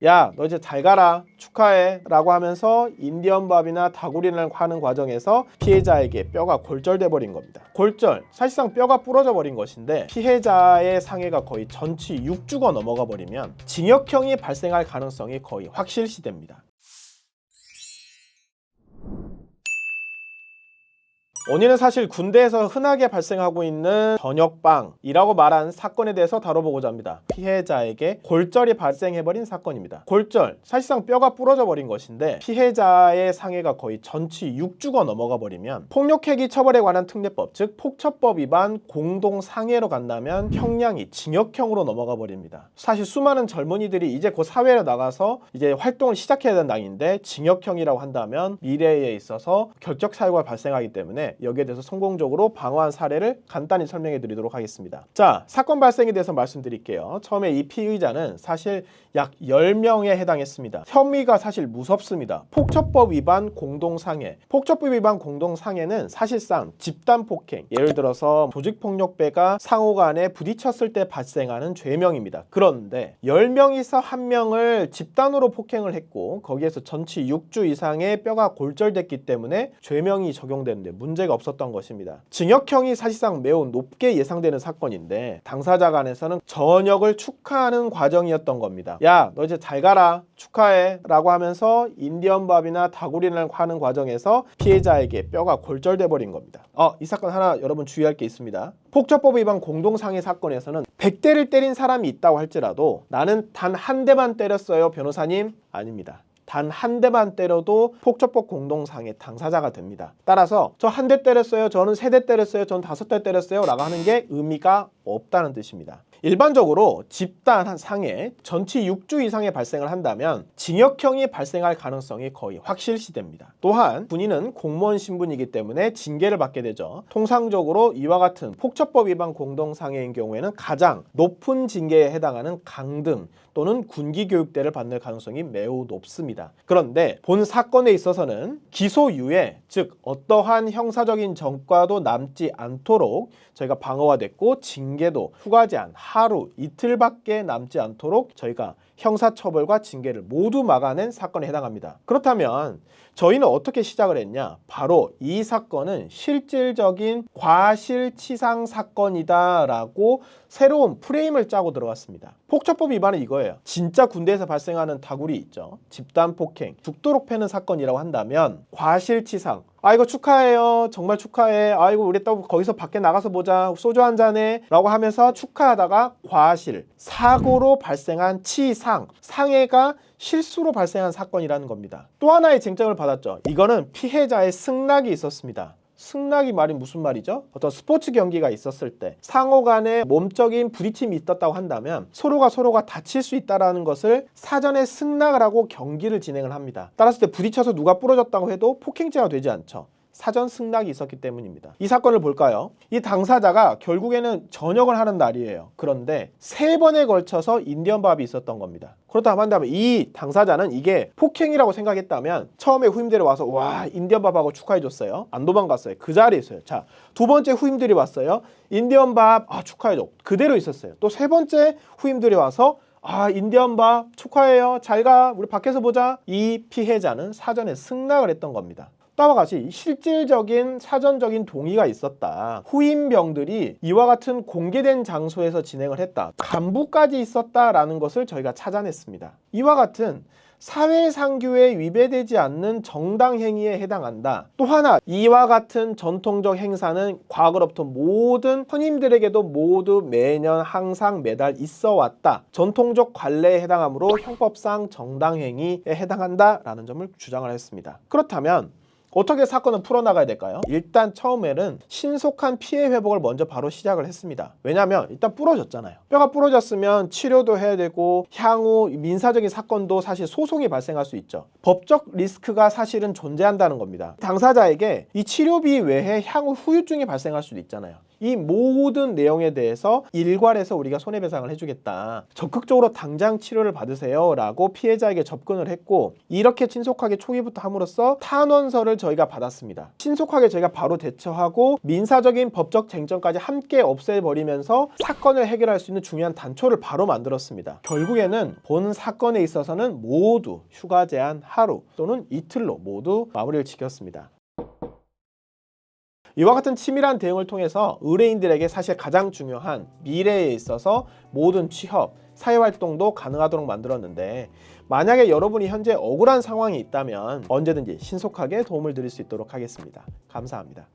야, 너 이제 잘 가라. 축하해. 라고 하면서 인디언밥이나 다구리를 하는 과정에서 피해자에게 뼈가 골절돼 버린 겁니다. 골절, 사실상 뼈가 부러져 버린 것인데 피해자의 상해가 거의 전치 6주가 넘어가 버리면 징역형이 발생할 가능성이 거의 확실시됩니다. 원인은 사실 군대에서 흔하게 발생하고 있는 저녁방이라고 말하는 사건에 대해서 다뤄보고자 합니다. 피해자에게 골절이 발생해버린 사건입니다. 골절, 사실상 뼈가 부러져 버린 것인데 피해자의 상해가 거의 전치 6주가 넘어가 버리면 폭력행위 처벌에 관한 특례법, 즉 폭처법 위반 공동상해로 간다면 형량이 징역형으로 넘어가 버립니다. 사실 수많은 젊은이들이 이제 곧 사회로 나가서 이제 활동을 시작해야 되는 당인데 징역형이라고 한다면 미래에 있어서 결적 사유가 발생하기 때문에 여기에 대해서 성공적으로 방어한 사례를 간단히 설명해 드리도록 하겠습니다. 자, 사건 발생에 대해서 말씀드릴게요. 처음에 이 피의자는 사실 약 10명에 해당했습니다. 혐의가 사실 무섭습니다. 폭처법 위반 공동상해. 폭처법 위반 공동상해는 사실상 집단폭행, 예를 들어서 조직폭력배가 상호 간에 부딪혔을 때 발생하는 죄명입니다. 그런데 10명이서 1명을 집단으로 폭행을 했고 거기에서 전치 6주 이상의 뼈가 골절됐기 때문에 죄명이 적용되는데 문제가 없었던 것입니다. 징역형이 사실상 매우 높게 예상되는 사건인데 당사자 간에서는 전역을 축하하는 과정이었던 겁니다. 야, 너 이제 잘 가라. 축하해. 라고 하면서 인디언밥이나 다구리를 하는 과정에서 피해자에게 뼈가 골절돼 버린 겁니다. 이 사건 하나 여러분 주의할 게 있습니다. 폭처법 위반 공동상해 사건에서는 100대를 때린 사람이 있다고 할지라도 나는 단 한 대만 때렸어요, 변호사님? 아닙니다. 단 한 대만 때려도 폭처법 공동상해 당사자가 됩니다. 따라서 저 한 대 때렸어요, 저는 3대 때렸어요, 저는 5대 때렸어요 라고 하는 게 의미가 없다는 뜻입니다. 일반적으로 집단 상해 전치 6주 이상의 발생을 한다면 징역형이 발생할 가능성이 거의 확실시됩니다. 또한 군인은 공무원 신분이기 때문에 징계를 받게 되죠. 통상적으로 이와 같은 폭처법 위반 공동상해인 경우에는 가장 높은 징계에 해당하는 강등 또는 군기교육대를 받는 가능성이 매우 높습니다. 그런데 본 사건에 있어서는 기소유예, 즉 어떠한 형사적인 전과도 남지 않도록 저희가 방어가 됐고 징계도 후과제한 하루, 이틀밖에 남지 않도록 저희가 형사처벌과 징계를 모두 막아낸 사건에 해당합니다. 그렇다면 저희는 어떻게 시작을 했냐? 바로 이 사건은 실질적인 과실치상 사건이다 라고 새로운 프레임을 짜고 들어갔습니다. 폭처법 위반은 이거예요. 진짜 군대에서 발생하는 다구리 있죠. 집단폭행, 죽도록 패는 사건이라고 한다면 과실치상, 이거 축하해요. 정말 축하해. 아이고 우리 또 거기서 밖에 나가서 보자. 소주 한 잔해. 라고 하면서 축하하다가 과실, 사고로 발생한 치상, 상해가 실수로 발생한 사건이라는 겁니다. 또 하나의 쟁점을 받았죠. 이거는 피해자의 승낙이 있었습니다. 승낙이 말이 무슨 말이죠? 어떤 스포츠 경기가 있었을 때 상호 간에 몸적인 부딪힘이 있었다고 한다면 서로가 다칠 수 있다는 것을 사전에 승낙을 하고 경기를 진행을 합니다. 따라서 부딪혀서 누가 부러졌다고 해도 폭행죄가 되지 않죠. 사전 승낙이 있었기 때문입니다. 이 사건을 볼까요? 이 당사자가 결국에는 전역을 하는 날이에요. 그런데 3번에 걸쳐서 인디언밥이 있었던 겁니다. 그렇다고 한다면 이 당사자는 이게 폭행이라고 생각했다면 처음에 후임들이 와서 와 인디언밥하고 축하해줬어요. 안 도망갔어요. 그 자리에 있어요. 자, 2번째 후임들이 왔어요. 인디언밥 축하해줘. 그대로 있었어요. 또 3번째 후임들이 와서 인디언밥 축하해요. 잘 가. 우리 밖에서 보자. 이 피해자는 사전에 승낙을 했던 겁니다. 따와 같이 실질적인 사전적인 동의가 있었다. 후임병들이 이와 같은 공개된 장소에서 진행을 했다. 간부까지 있었다라는 것을 저희가 찾아냈습니다. 이와 같은 사회상규에 위배되지 않는 정당 행위에 해당한다. 또 하나, 이와 같은 전통적 행사는 과거로부터 모든 선임들에게도 모두 매년 항상 매달 있어 왔다. 전통적 관례에 해당하므로 형법상 정당 행위에 해당한다라는 점을 주장을 했습니다. 그렇다면 어떻게 사건을 풀어나가야 될까요? 일단 처음에는 신속한 피해 회복을 먼저 바로 시작을 했습니다. 왜냐하면 일단 부러졌잖아요. 뼈가 부러졌으면 치료도 해야 되고 향후 민사적인 사건도 사실 소송이 발생할 수 있죠. 법적 리스크가 사실은 존재한다는 겁니다. 당사자에게 이 치료비 외에 향후 후유증이 발생할 수도 있잖아요. 이 모든 내용에 대해서 일괄해서 우리가 손해배상을 해주겠다. 적극적으로 당장 치료를 받으세요 라고 피해자에게 접근을 했고, 이렇게 신속하게 초기부터 함으로써 탄원서를 저희가 받았습니다. 신속하게 저희가 바로 대처하고 민사적인 법적 쟁점까지 함께 없애버리면서 사건을 해결할 수 있는 중요한 단초를 바로 만들었습니다. 결국에는 본 사건에 있어서는 모두 휴가 제한 하루 또는 이틀로 모두 마무리를 지켰습니다. 이와 같은 치밀한 대응을 통해서 의뢰인들에게 사실 가장 중요한 미래에 있어서 모든 취업, 사회활동도 가능하도록 만들었는데, 만약에 여러분이 현재 억울한 상황이 있다면 언제든지 신속하게 도움을 드릴 수 있도록 하겠습니다. 감사합니다.